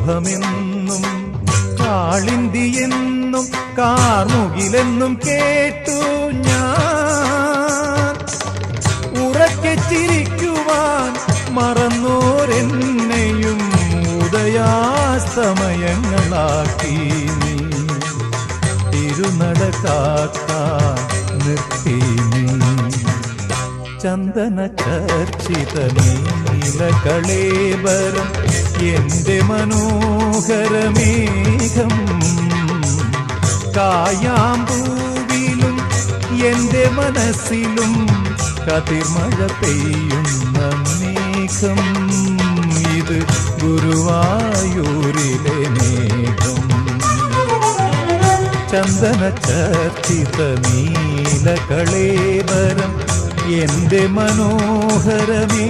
സൗരഭമെന്നും കാളിന്തിയെന്നും കാർമുകിലെന്നും കേട്ടു ഞാൻ. ഉറക്കെ ചിരിക്കുവാൻ മറന്നോരെന്നെയും ഉദയാസ്തമയങ്ങളാക്കി നീ. തിരുനട കാക്കാൻ നിർത്തി നീ. ചന്ദന ചർച്ചിത നീലകളേബരം എന്റെ മനോഹരമേഘം. കായാമ്പൂവിലും എന്റെ മനസ്സിലും കതിർമഴ പെയ്യുന്ന മേഘം. ഇത് ഗുരുവായൂരിലെ മേഘം. ചന്ദന ചർച്ചിത നീലകളേബരം എന്റെ മനോഹരമേ